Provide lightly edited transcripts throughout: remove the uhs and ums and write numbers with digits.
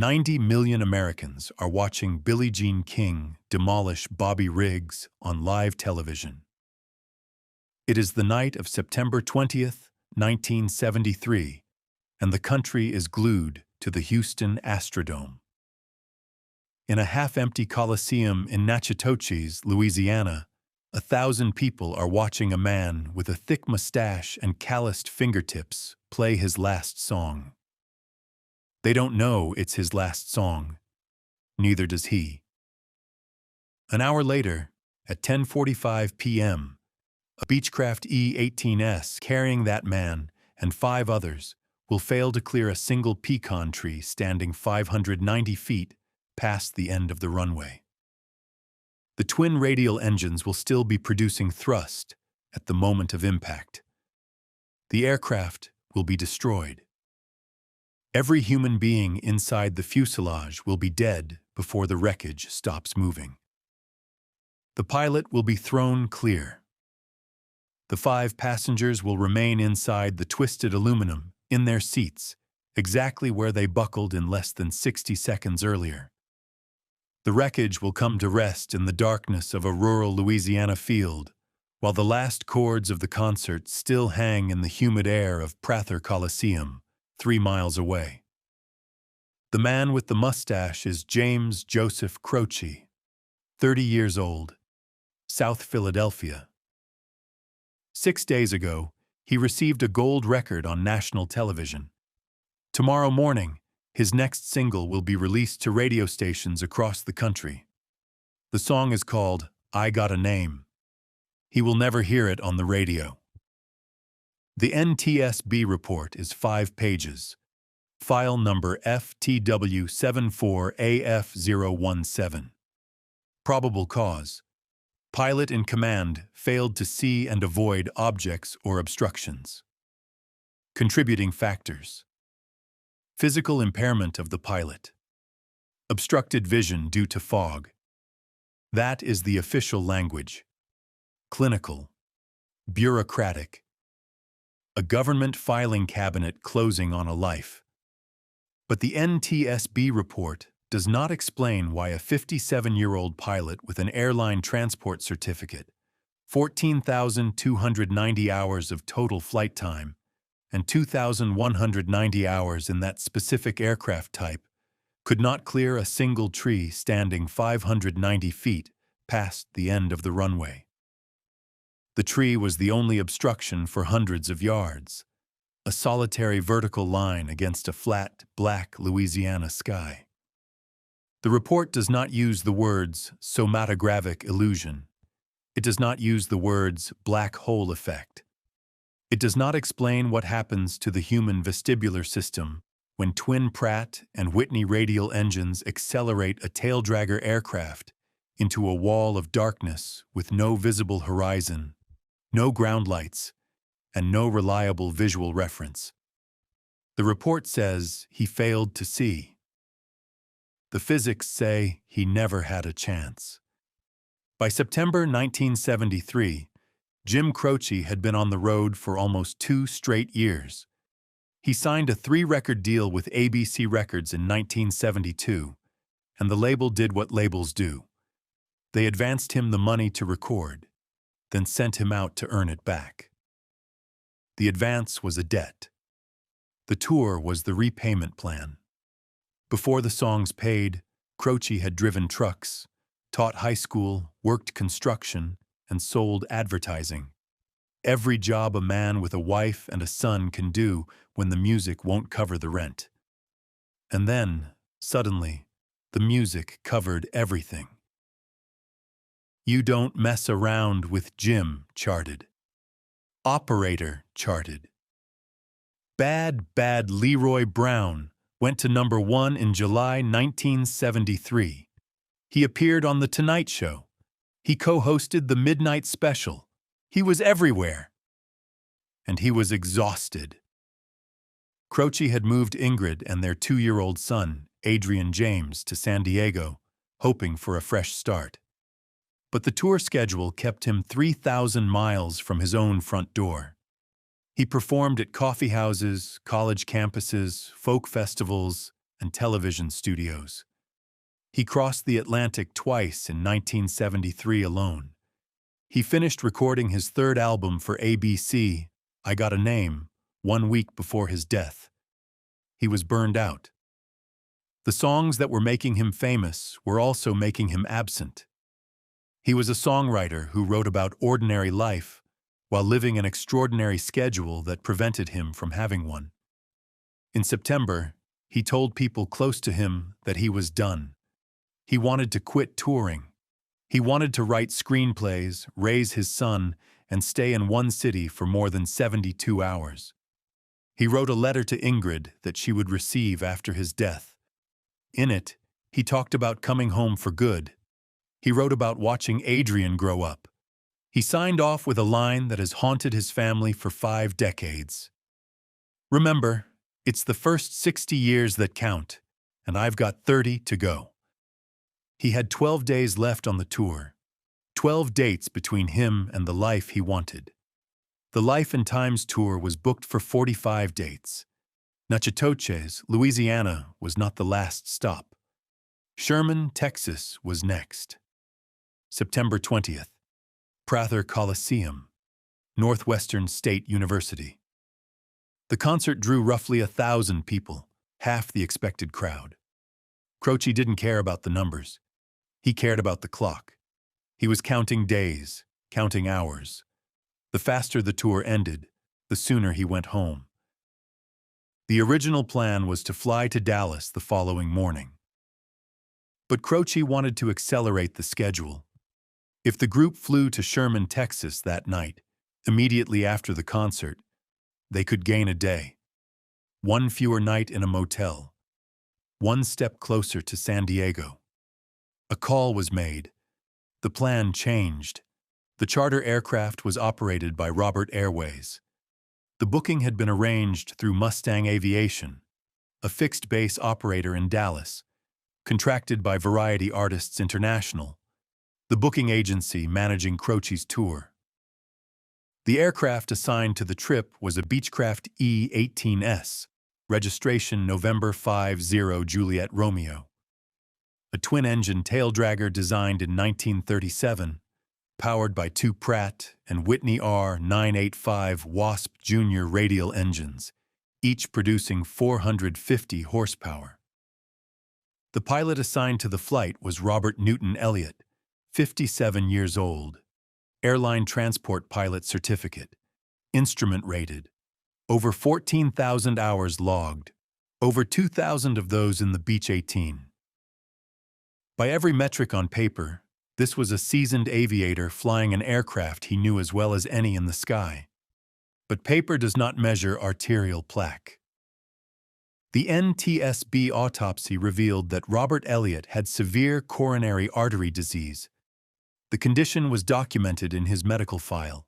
90 million Americans are watching Billie Jean King demolish Bobby Riggs on live television. It is the night of September 20th, 1973, and the country is glued to the Houston Astrodome. In a half-empty coliseum in Natchitoches, Louisiana, 1,000 people are watching a man with a thick mustache and calloused fingertips play his last song. They don't know it's his last song. Neither does he. An hour later, at 10:45 p.m., a Beechcraft E18S carrying that man and 5 others will fail to clear a single pecan tree standing 590 feet past the end of the runway. The twin radial engines will still be producing thrust at the moment of impact. The aircraft will be destroyed. Every human being inside the fuselage will be dead before the wreckage stops moving. The pilot will be thrown clear. The 5 passengers will remain inside the twisted aluminum in their seats, exactly where they buckled in less than 60 seconds earlier. The wreckage will come to rest in the darkness of a rural Louisiana field, while the last chords of the concert still hang in the humid air of Prather Coliseum, 3 miles away. The man with the mustache is James Joseph Croce, 30 years old, South Philadelphia. 6 days ago, he received a gold record on national television. Tomorrow morning, his next single will be released to radio stations across the country. The song is called "I Got a Name." He will never hear it on the radio. The NTSB report is 5 pages. File number FTW74AF017. Probable cause: pilot in command failed to see and avoid objects or obstructions. Contributing factors: physical impairment of the pilot, obstructed vision due to fog. That is the official language. Clinical, bureaucratic, a government filing cabinet closing on a life. But the NTSB report does not explain why a 57-year-old pilot with an airline transport certificate, 14,290 hours of total flight time, and 2,190 hours in that specific aircraft type, could not clear a single tree standing 590 feet past the end of the runway. The tree was the only obstruction for hundreds of yards, a solitary vertical line against a flat, black Louisiana sky. The report does not use the words somatogravic illusion. It does not use the words black hole effect. It does not explain what happens to the human vestibular system when twin Pratt and Whitney radial engines accelerate a taildragger aircraft into a wall of darkness with no visible horizon, no ground lights, and no reliable visual reference. The report says he failed to see. The physics say he never had a chance. By September 1973, Jim Croce had been on the road for almost 2 straight years. He signed a 3-record deal with ABC Records in 1972, and the label did what labels do. They advanced him the money to record, then sent him out to earn it back. The advance was a debt. The tour was the repayment plan. Before the songs paid, Croce had driven trucks, taught high school, worked construction, and sold advertising. Every job a man with a wife and a son can do when the music won't cover the rent. And then, suddenly, the music covered everything. You Don't Mess Around with Jim charted. Operator charted. Bad, Bad Leroy Brown went to number 1 in July 1973. He appeared on The Tonight Show. He co-hosted the Midnight Special. He was everywhere. And he was exhausted. Croce had moved Ingrid and their 2-year-old son, Adrian James, to San Diego, hoping for a fresh start. But the tour schedule kept him 3,000 miles from his own front door. He performed at coffee houses, college campuses, folk festivals, and television studios. He crossed the Atlantic twice in 1973 alone. He finished recording his third album for ABC, I Got a Name, 1 week before his death. He was burned out. The songs that were making him famous were also making him absent. He was a songwriter who wrote about ordinary life while living an extraordinary schedule that prevented him from having one. In September, he told people close to him that he was done. He wanted to quit touring. He wanted to write screenplays, raise his son, and stay in one city for more than 72 hours. He wrote a letter to Ingrid that she would receive after his death. In it, he talked about coming home for good. He wrote about watching Adrian grow up. He signed off with a line that has haunted his family for 5 decades. Remember, it's the first 60 years that count, and I've got 30 to go. He had 12 days left on the tour, 12 dates between him and the life he wanted. The Life and Times tour was booked for 45 dates. Natchitoches, Louisiana, was not the last stop. Sherman, Texas, was next. September 20th, Prather Coliseum, Northwestern State University. The concert drew roughly 1,000 people, half the expected crowd. Croce didn't care about the numbers. He cared about the clock. He was counting days, counting hours. The faster the tour ended, the sooner he went home. The original plan was to fly to Dallas the following morning. But Croce wanted to accelerate the schedule. If the group flew to Sherman, Texas that night, immediately after the concert, they could gain a day. 1 fewer night in a motel. 1 step closer to San Diego. A call was made. The plan changed. The charter aircraft was operated by Robert Airways. The booking had been arranged through Mustang Aviation, a fixed-base operator in Dallas, contracted by Variety Artists International, the booking agency managing Croce's tour. The aircraft assigned to the trip was a Beechcraft E18S, registration November 50 Juliet Romeo. A twin-engine taildragger designed in 1937, powered by 2 Pratt and Whitney R985 Wasp Junior radial engines, each producing 450 horsepower. The pilot assigned to the flight was Robert Newton Elliott, 57 years old, airline transport pilot certificate, instrument rated, over 14,000 hours logged, over 2,000 of those in the Beech 18. By every metric on paper, this was a seasoned aviator flying an aircraft he knew as well as any in the sky. But paper does not measure arterial plaque. The NTSB autopsy revealed that Robert Elliott had severe coronary artery disease. The condition was documented in his medical file.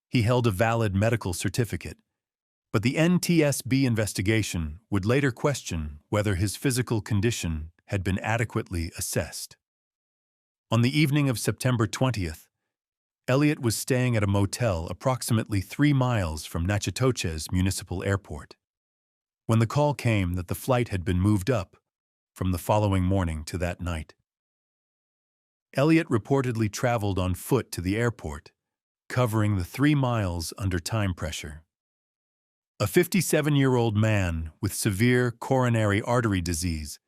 He held a valid medical certificate, but the NTSB investigation would later question whether his physical condition had been adequately assessed. On the evening of September 20th, Elliott was staying at a motel approximately 3 miles from Natchitoches Municipal Airport, when the call came that the flight had been moved up from the following morning to that night. Elliott reportedly traveled on foot to the airport, covering the 3 miles under time pressure. A 57-year-old man with severe coronary artery disease,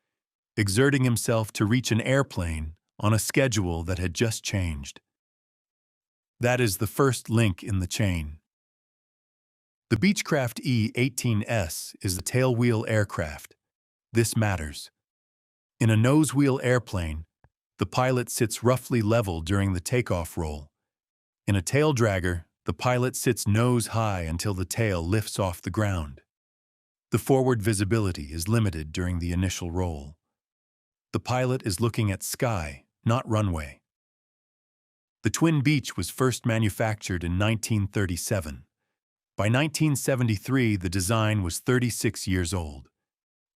exerting himself to reach an airplane on a schedule that had just changed. That is the first link in the chain. The Beechcraft E18S is a tailwheel aircraft. This matters. In a nose-wheel airplane, the pilot sits roughly level during the takeoff roll. In a taildragger, the pilot sits nose high until the tail lifts off the ground. The forward visibility is limited during the initial roll. The pilot is looking at sky, not runway. The twin Beech was first manufactured in 1937. By 1973, the design was 36 years old.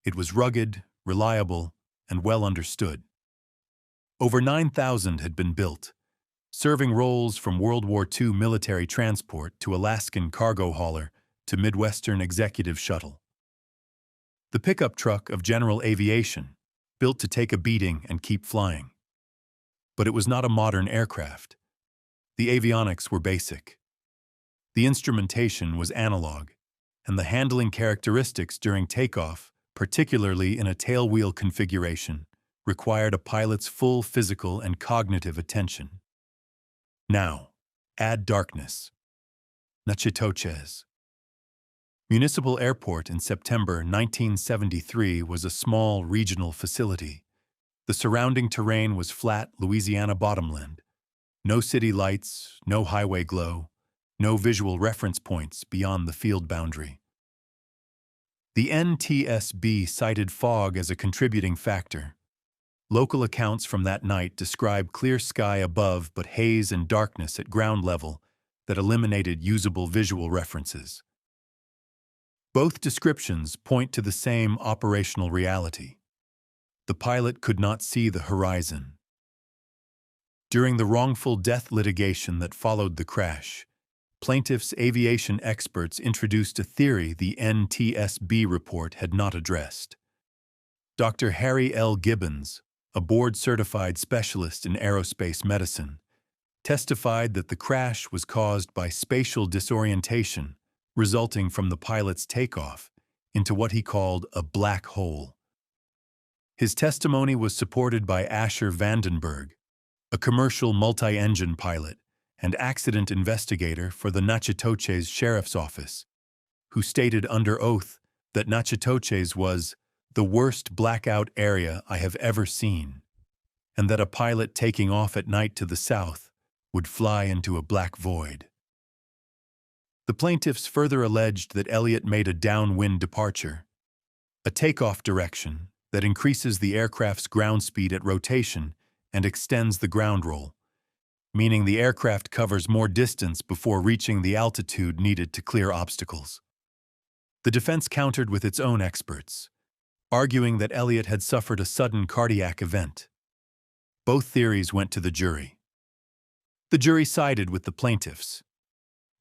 It was rugged, reliable, and well understood. Over 9,000 had been built, serving roles from World War II military transport to Alaskan cargo hauler to Midwestern executive shuttle. The pickup truck of general aviation, built to take a beating and keep flying. But it was not a modern aircraft. The avionics were basic. The instrumentation was analog, and the handling characteristics during takeoff, particularly in a tailwheel configuration, required a pilot's full physical and cognitive attention. Now, add darkness. Natchitoches. Municipal Airport in September 1973 was a small regional facility. The surrounding terrain was flat Louisiana bottomland. No city lights, no highway glow, no visual reference points beyond the field boundary. The NTSB cited fog as a contributing factor. Local accounts from that night describe clear sky above but haze and darkness at ground level that eliminated usable visual references. Both descriptions point to the same operational reality. The pilot could not see the horizon. During the wrongful death litigation that followed the crash, plaintiffs' aviation experts introduced a theory the NTSB report had not addressed. Dr. Harry L. Gibbons, a board-certified specialist in aerospace medicine, testified that the crash was caused by spatial disorientation resulting from the pilot's takeoff into what he called a black hole. His testimony was supported by Asher Vandenberg, a commercial multi-engine pilot and accident investigator for the Natchitoches Sheriff's Office, who stated under oath that Natchitoches was the worst blackout area I have ever seen, and that a pilot taking off at night to the south would fly into a black void. The plaintiffs further alleged that Elliott made a downwind departure, a takeoff direction that increases the aircraft's ground speed at rotation and extends the ground roll, meaning the aircraft covers more distance before reaching the altitude needed to clear obstacles. The defense countered with its own experts, arguing that Elliott had suffered a sudden cardiac event. Both theories went to the jury. The jury sided with the plaintiffs.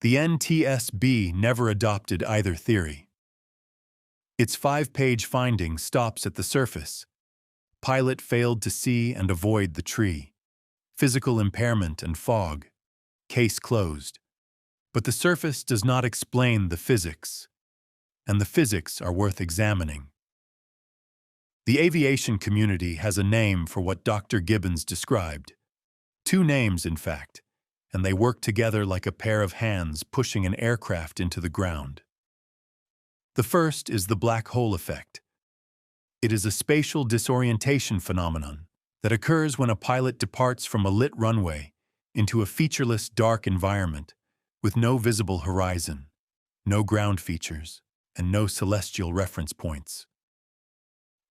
The NTSB never adopted either theory. Its 5-page finding stops at the surface. Pilot failed to see and avoid the tree. Physical impairment and fog. Case closed. But the surface does not explain the physics, and the physics are worth examining. The aviation community has a name for what Dr. Gibbons described. 2 names, in fact, and they work together like a pair of hands pushing an aircraft into the ground. The first is the black hole effect. It is a spatial disorientation phenomenon that occurs when a pilot departs from a lit runway into a featureless dark environment with no visible horizon, no ground features, and no celestial reference points.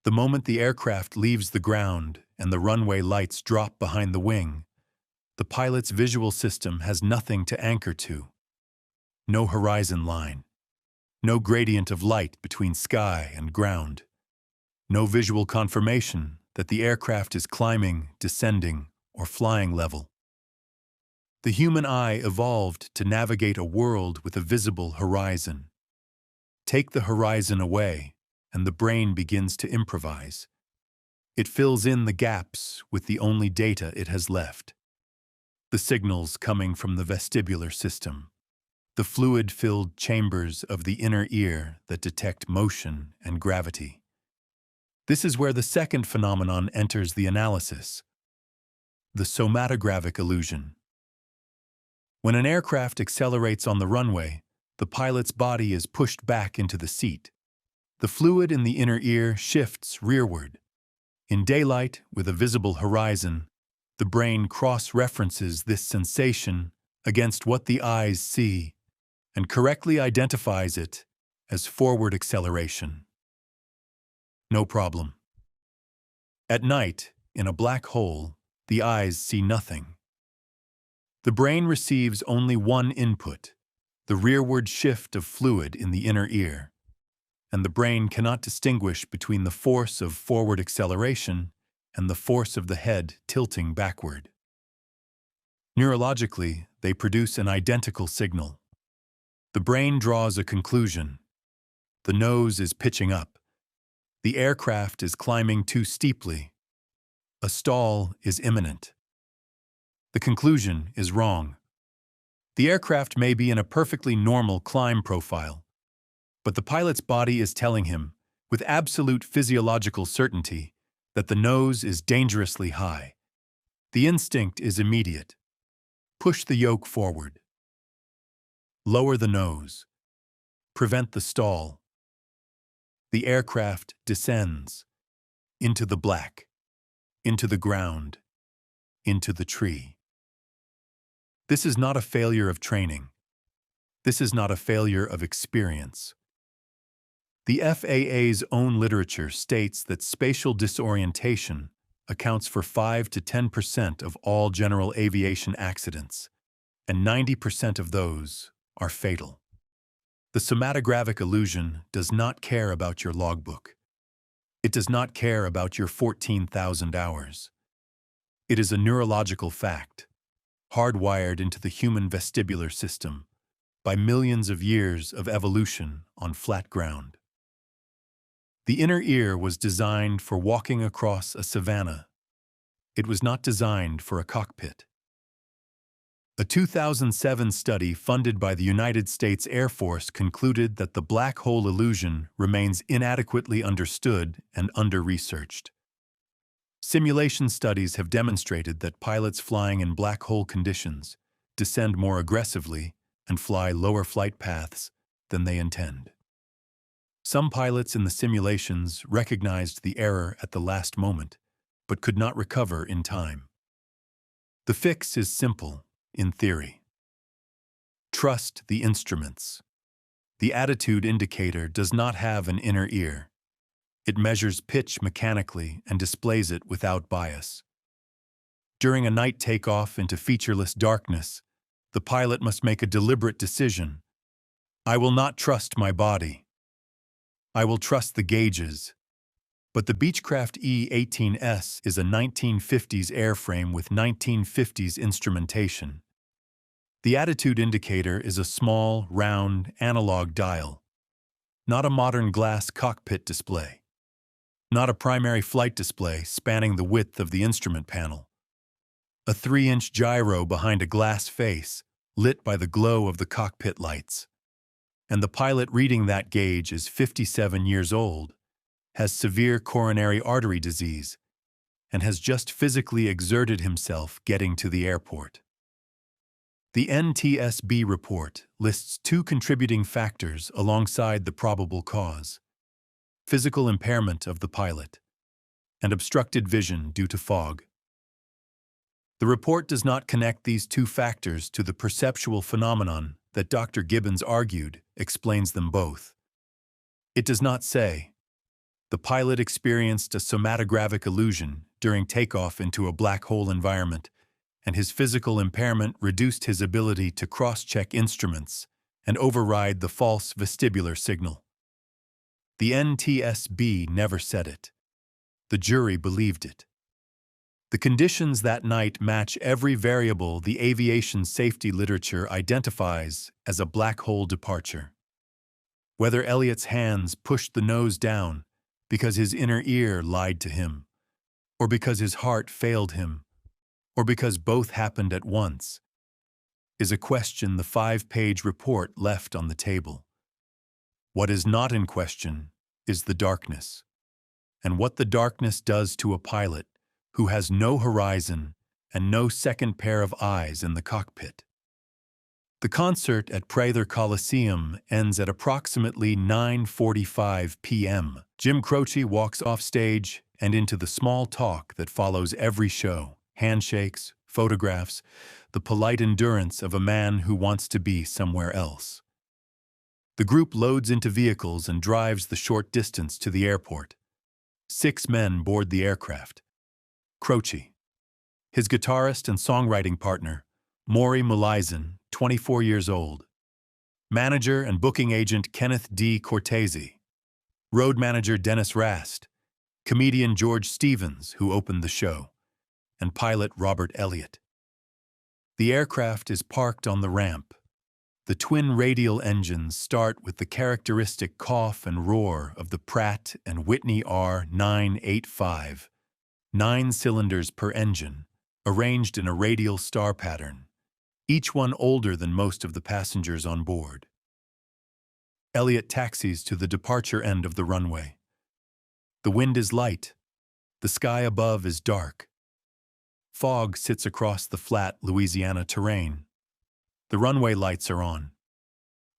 The moment the aircraft leaves the ground and the runway lights drop behind the wing, the pilot's visual system has nothing to anchor to. No horizon line. No gradient of light between sky and ground. No visual confirmation that the aircraft is climbing, descending, or flying level. The human eye evolved to navigate a world with a visible horizon. Take the horizon away, and the brain begins to improvise. It fills in the gaps with the only data it has left. The signals coming from the vestibular system, the fluid-filled chambers of the inner ear that detect motion and gravity. This is where the second phenomenon enters the analysis, the somatogravic illusion. When an aircraft accelerates on the runway, the pilot's body is pushed back into the seat. The fluid in the inner ear shifts rearward. In daylight, with a visible horizon, the brain cross-references this sensation against what the eyes see and correctly identifies it as forward acceleration. No problem. At night, in a black hole, the eyes see nothing. The brain receives only one input, the rearward shift of fluid in the inner ear, and the brain cannot distinguish between the force of forward acceleration and the force of the head tilting backward. Neurologically, they produce an identical signal. The brain draws a conclusion. The nose is pitching up, The aircraft is climbing too steeply. A stall is imminent. The conclusion is wrong. The aircraft may be in a perfectly normal climb profile, but the pilot's body is telling him, with absolute physiological certainty, that the nose is dangerously high. The instinct is immediate. Push the yoke forward. Lower the nose. Prevent the stall. The aircraft descends into the black, into the ground, into the tree. This is not a failure of training. This is not a failure of experience. The FAA's own literature states that spatial disorientation accounts for 5 to 10% of all general aviation accidents, and 90% of those are fatal. The somatogravic illusion does not care about your logbook. It does not care about your 14,000 hours. It is a neurological fact, hardwired into the human vestibular system by millions of years of evolution on flat ground. The inner ear was designed for walking across a savanna. It was not designed for a cockpit. A 2007 study funded by the United States Air Force concluded that the black hole illusion remains inadequately understood and under-researched. Simulation studies have demonstrated that pilots flying in black hole conditions descend more aggressively and fly lower flight paths than they intend. Some pilots in the simulations recognized the error at the last moment, but could not recover in time. The fix is simple, in theory. Trust the instruments. The attitude indicator does not have an inner ear. It measures pitch mechanically and displays it without bias. During a night takeoff into featureless darkness, the pilot must make a deliberate decision. I will not trust my body. I will trust the gauges. But the Beechcraft E18S is a 1950s airframe with 1950s instrumentation. The attitude indicator is a small, round, analog dial, not a modern glass cockpit display, not a primary flight display spanning the width of the instrument panel. A 3-inch gyro behind a glass face, lit by the glow of the cockpit lights. And the pilot reading that gauge is 57 years old, has severe coronary artery disease, and has just physically exerted himself getting to the airport. The NTSB report lists 2 contributing factors alongside the probable cause: physical impairment of the pilot and obstructed vision due to fog. The report does not connect these 2 factors to the perceptual phenomenon that Dr. Gibbons argued explains them both. It does not say, the pilot experienced a somatogravic illusion during takeoff into a black hole environment, and his physical impairment reduced his ability to cross-check instruments and override the false vestibular signal. The NTSB never said it. The jury believed it. The conditions that night match every variable the aviation safety literature identifies as a black hole departure. Whether Elliot's hands pushed the nose down because his inner ear lied to him, or because his heart failed him, or because both happened at once, is a question the 5-page report left on the table. What is not in question is the darkness, and what the darkness does to a pilot who has no horizon and no second pair of eyes in the cockpit. The concert at Prather Coliseum ends at approximately 9:45 p.m. Jim Croce walks off stage and into the small talk that follows every show: handshakes, photographs, the polite endurance of a man who wants to be somewhere else. The group loads into vehicles and drives the short distance to the airport. 6 men board the aircraft. Croce, his guitarist and songwriting partner, Maury Mullizan, 24 years old, manager and booking agent Kenneth D. Cortese, road manager Dennis Rast, comedian George Stevens, who opened the show, and pilot Robert Elliott. The aircraft is parked on the ramp. The twin radial engines start with the characteristic cough and roar of the Pratt & Whitney R985, 9 cylinders per engine, arranged in a radial star pattern, each one older than most of the passengers on board. Elliott taxis to the departure end of the runway. The wind is light. The sky above is dark. Fog sits across the flat Louisiana terrain. The runway lights are on.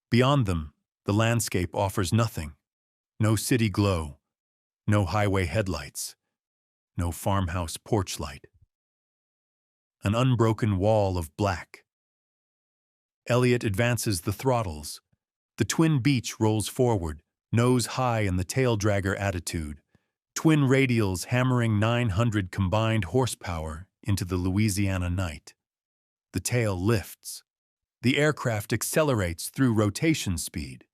Beyond them, the landscape offers nothing. No city glow, no highway headlights, no farmhouse porch light. An unbroken wall of black. Elliott advances the throttles. The twin Beech rolls forward, nose high in the taildragger attitude. Twin radials hammering 900 combined horsepower into the Louisiana night. The tail lifts. The aircraft accelerates through rotation speed.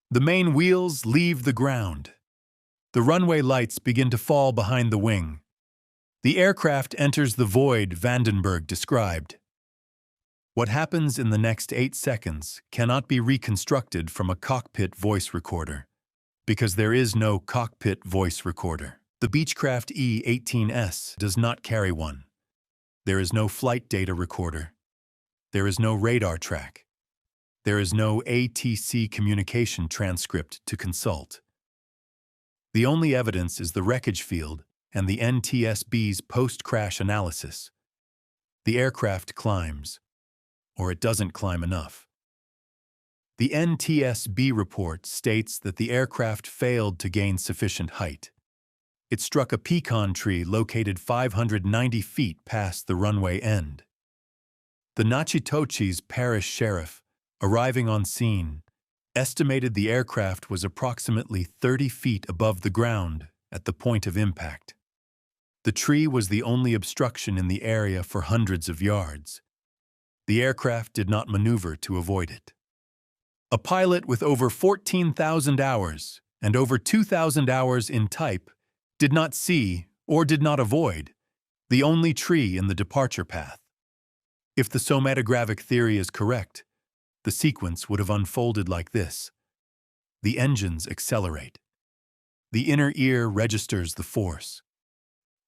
The main wheels leave the ground. The runway lights begin to fall behind the wing. The aircraft enters the void Vandenberg described. What happens in the next 8 seconds cannot be reconstructed from a cockpit voice recorder, because there is no cockpit voice recorder. The Beechcraft E18S does not carry one. There is no flight data recorder. There is no radar track. There is no ATC communication transcript to consult. The only evidence is the wreckage field and the NTSB's post-crash analysis. The aircraft climbs, or it doesn't climb enough. The NTSB report states that the aircraft failed to gain sufficient height. It struck a pecan tree located 590 feet past the runway end. The Natchitoches parish sheriff, arriving on scene, estimated the aircraft was approximately 30 feet above the ground at the point of impact. The tree was the only obstruction in the area for hundreds of yards. The aircraft did not maneuver to avoid it. A pilot with over 14,000 hours and over 2,000 hours in type did not see or did not avoid the only tree in the departure path. If the somatogravic theory is correct, the sequence would have unfolded like this. The engines accelerate. The inner ear registers the force.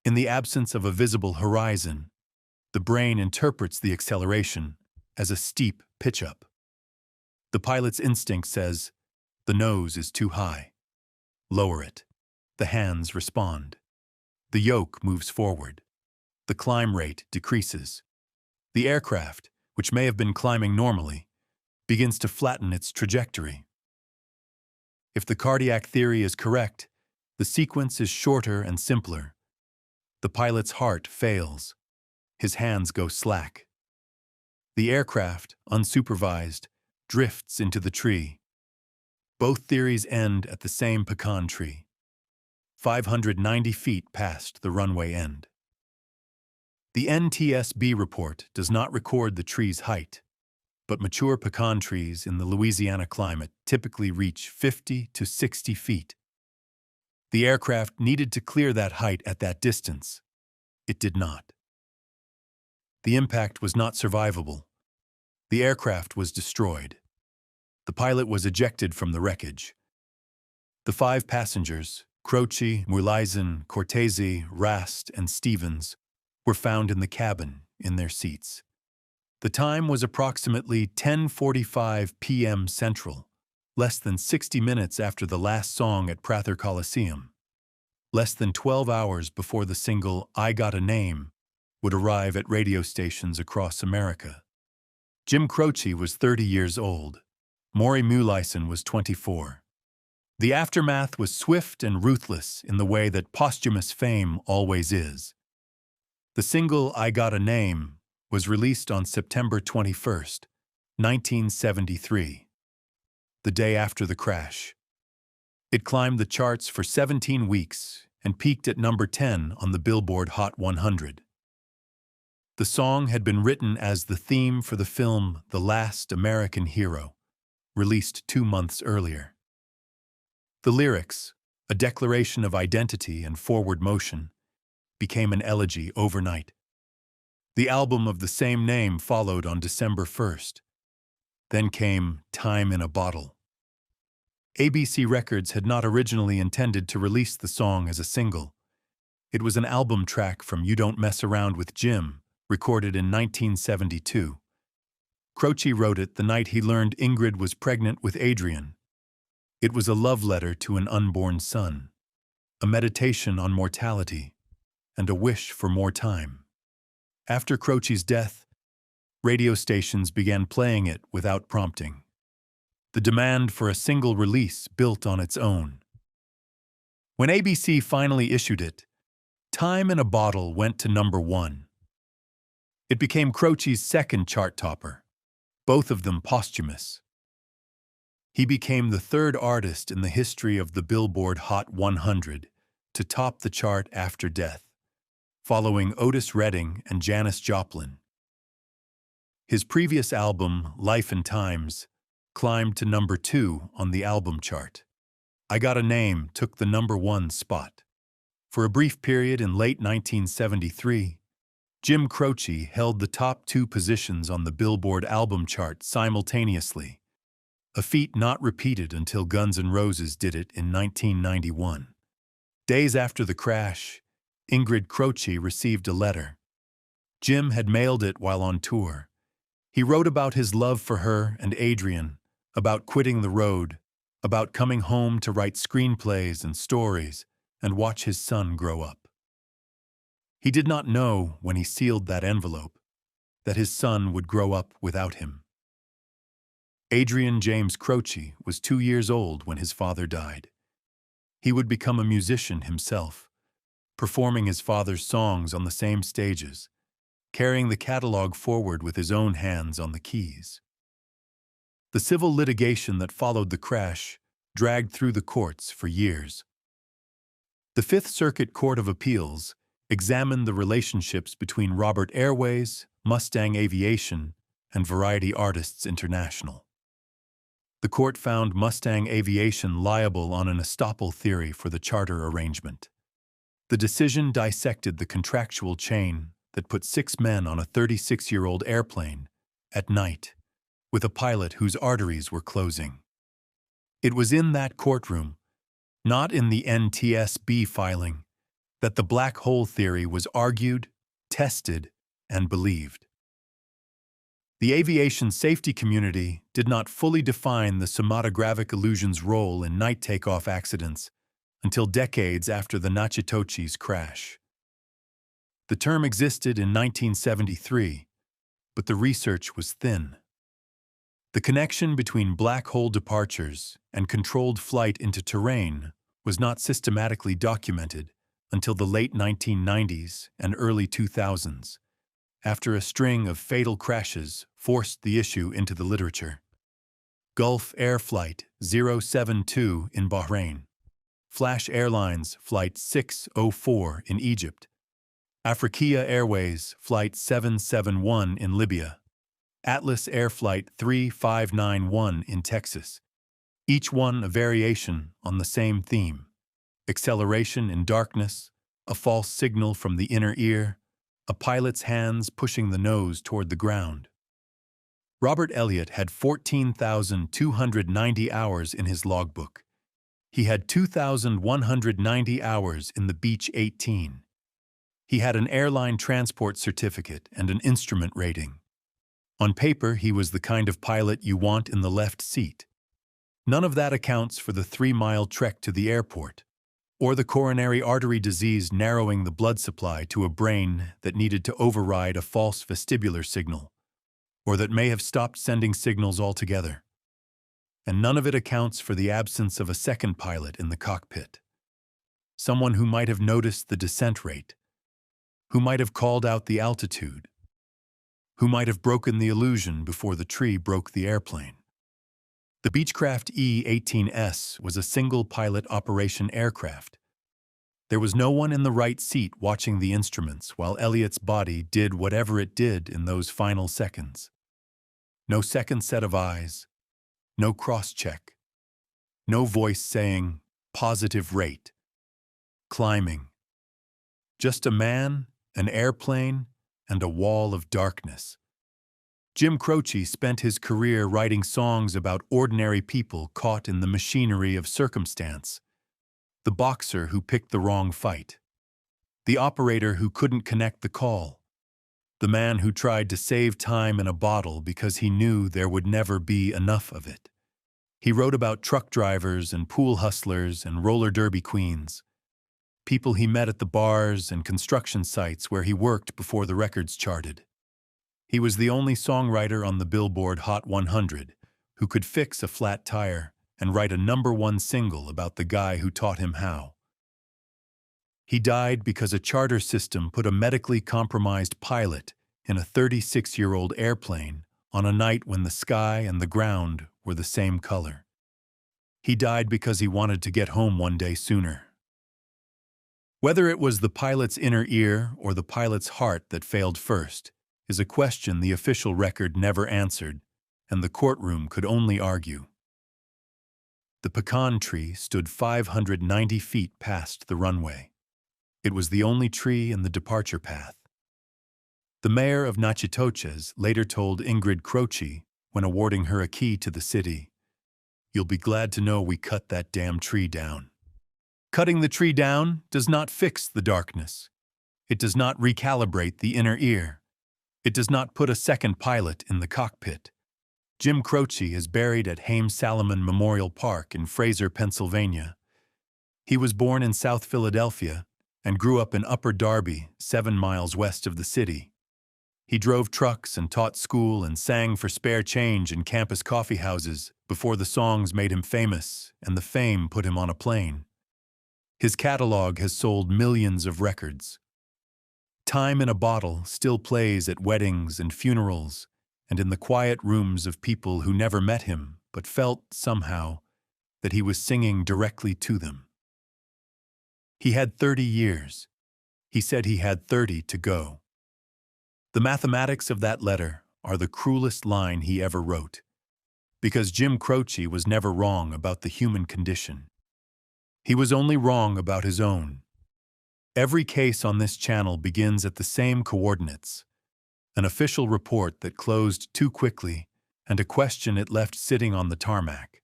In the absence of a visible horizon, the brain interprets the acceleration as a steep pitch-up. The pilot's instinct says, the nose is too high. Lower it. The hands respond. The yoke moves forward. The climb rate decreases. The aircraft, which may have been climbing normally, begins to flatten its trajectory. If the cardiac theory is correct, the sequence is shorter and simpler. The pilot's heart fails. His hands go slack. The aircraft, unsupervised, drifts into the tree. Both theories end at the same pecan tree, 590 feet past the runway end. The NTSB report does not record the tree's height, but mature pecan trees in the Louisiana climate typically reach 50 to 60 feet. The aircraft needed to clear that height at that distance. It did not. The impact was not survivable. The aircraft was destroyed. The pilot was ejected from the wreckage. The 5 passengers, Croce, Mulaisen, Cortese, Rast, and Stevens, were found in the cabin in their seats. The time was approximately 10:45 p.m. Central, less than 60 minutes after the last song at Prather Coliseum, less than 12 hours before the single I Got a Name would arrive at radio stations across America. Jim Croce was 30 years old. Maury Mulaisen was 24. The aftermath was swift and ruthless in the way that posthumous fame always is. The single I Got a Name was released on September 21, 1973, the day after the crash. It climbed the charts for 17 weeks and peaked at number 10 on the Billboard Hot 100. The song had been written as the theme for the film The Last American Hero, released 2 months earlier. The lyrics, a declaration of identity and forward motion, became an elegy overnight. The album of the same name followed on December 1st. Then came Time in a Bottle. ABC Records had not originally intended to release the song as a single. It was an album track from You Don't Mess Around with Jim, recorded in 1972. Croce wrote it the night he learned Ingrid was pregnant with Adrian. It was a love letter to an unborn son, a meditation on mortality, and a wish for more time. After Croce's death, radio stations began playing it without prompting. The demand for a single release built on its own. When ABC finally issued it, Time in a Bottle went to #1. It became Croce's second chart topper, both of them posthumous. He became the third artist in the history of the Billboard Hot 100 to top the chart after death, following Otis Redding and Janis Joplin. His previous album, Life and Times, climbed to #2 on the album chart. I Got a Name took the #1 spot. For a brief period in late 1973, Jim Croce held the top 2 positions on the Billboard album chart simultaneously, a feat not repeated until Guns N' Roses did it in 1991. Days after the crash, Ingrid Croce received a letter. Jim had mailed it while on tour. He wrote about his love for her and Adrian, about quitting the road, about coming home to write screenplays and stories and watch his son grow up. He did not know, when he sealed that envelope, that his son would grow up without him. Adrian James Croce was 2 years old when his father died. He would become a musician himself, performing his father's songs on the same stages, carrying the catalog forward with his own hands on the keys. The civil litigation that followed the crash dragged through the courts for years. The Fifth Circuit Court of Appeals examined the relationships between Robert Airways, Mustang Aviation, and Variety Artists International. The court found Mustang Aviation liable on an estoppel theory for the charter arrangement. The decision dissected the contractual chain that put 6 men on a 36-year-old airplane at night with a pilot whose arteries were closing. It was in that courtroom, not in the NTSB filing, that the black hole theory was argued, tested, and believed. The aviation safety community did not fully define the Somatogravic Illusion's role in night takeoff accidents until decades after the Natchitoches crash. The term existed in 1973, but the research was thin. The connection between black hole departures and controlled flight into terrain was not systematically documented until the late 1990s and early 2000s, after a string of fatal crashes forced the issue into the literature. Gulf Air Flight 072 in Bahrain, Flash Airlines Flight 604 in Egypt, Afrikia Airways Flight 771 in Libya, Atlas Air Flight 3591 in Texas, each one a variation on the same theme: acceleration in darkness, a false signal from the inner ear, a pilot's hands pushing the nose toward the ground. Robert Elliott had 14,290 hours in his logbook. He had 2,190 hours in the Beech 18. He had an airline transport certificate and an instrument rating. On paper, he was the kind of pilot you want in the left seat. None of that accounts for the 3-mile trek to the airport, or the coronary artery disease narrowing the blood supply to a brain that needed to override a false vestibular signal, or that may have stopped sending signals altogether. And none of it accounts for the absence of a second pilot in the cockpit. Someone who might have noticed the descent rate, who might have called out the altitude, who might have broken the illusion before the tree broke the airplane. The Beechcraft E18S was a single-pilot operation aircraft. There was no one in the right seat watching the instruments while Elliott's body did whatever it did in those final seconds. No second set of eyes, no cross-check, no voice saying, "positive rate," climbing. Just a man, an airplane, and a wall of darkness. Jim Croce spent his career writing songs about ordinary people caught in the machinery of circumstance. The boxer who picked the wrong fight. The operator who couldn't connect the call. The man who tried to save time in a bottle because he knew there would never be enough of it. He wrote about truck drivers and pool hustlers and roller derby queens. People he met at the bars and construction sites where he worked before the records charted. He was the only songwriter on the Billboard Hot 100 who could fix a flat tire and write a #1 single about the guy who taught him how. He died because a charter system put a medically compromised pilot in a 36-year-old airplane on a night when the sky and the ground were the same color. He died because he wanted to get home one day sooner. Whether it was the pilot's inner ear or the pilot's heart that failed first is a question the official record never answered, and the courtroom could only argue. The pecan tree stood 590 feet past the runway. It was the only tree in the departure path. The mayor of Natchitoches later told Ingrid Croce, when awarding her a key to the city, "You'll be glad to know we cut that damn tree down." Cutting the tree down does not fix the darkness. It does not recalibrate the inner ear. It does not put a second pilot in the cockpit. Jim Croce is buried at Haym Salomon Memorial Park in Fraser, Pennsylvania. He was born in South Philadelphia and grew up in Upper Darby, 7 miles west of the city. He drove trucks and taught school and sang for spare change in campus coffeehouses before the songs made him famous and the fame put him on a plane. His catalog has sold millions of records. Time in a Bottle still plays at weddings and funerals and in the quiet rooms of people who never met him but felt, somehow, that he was singing directly to them. He had 30 years. He said he had 30 to go. The mathematics of that letter are the cruelest line he ever wrote, because Jim Croce was never wrong about the human condition. He was only wrong about his own. Every case on this channel begins at the same coordinates: an official report that closed too quickly and a question it left sitting on the tarmac.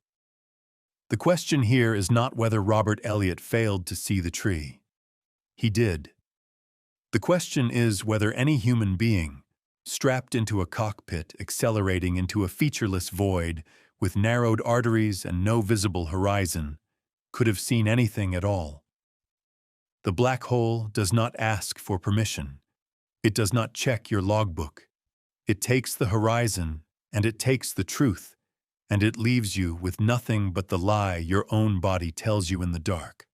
The question here is not whether Robert Elliott failed to see the tree. He did. The question is whether any human being, strapped into a cockpit accelerating into a featureless void with narrowed arteries and no visible horizon, could have seen anything at all. The black hole does not ask for permission. It does not check your logbook. It takes the horizon, and it takes the truth, and it leaves you with nothing but the lie your own body tells you in the dark.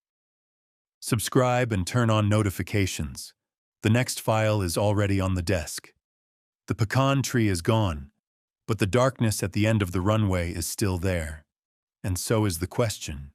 Subscribe and turn on notifications. The next file is already on the desk. The pecan tree is gone, but the darkness at the end of the runway is still there. And so is the question.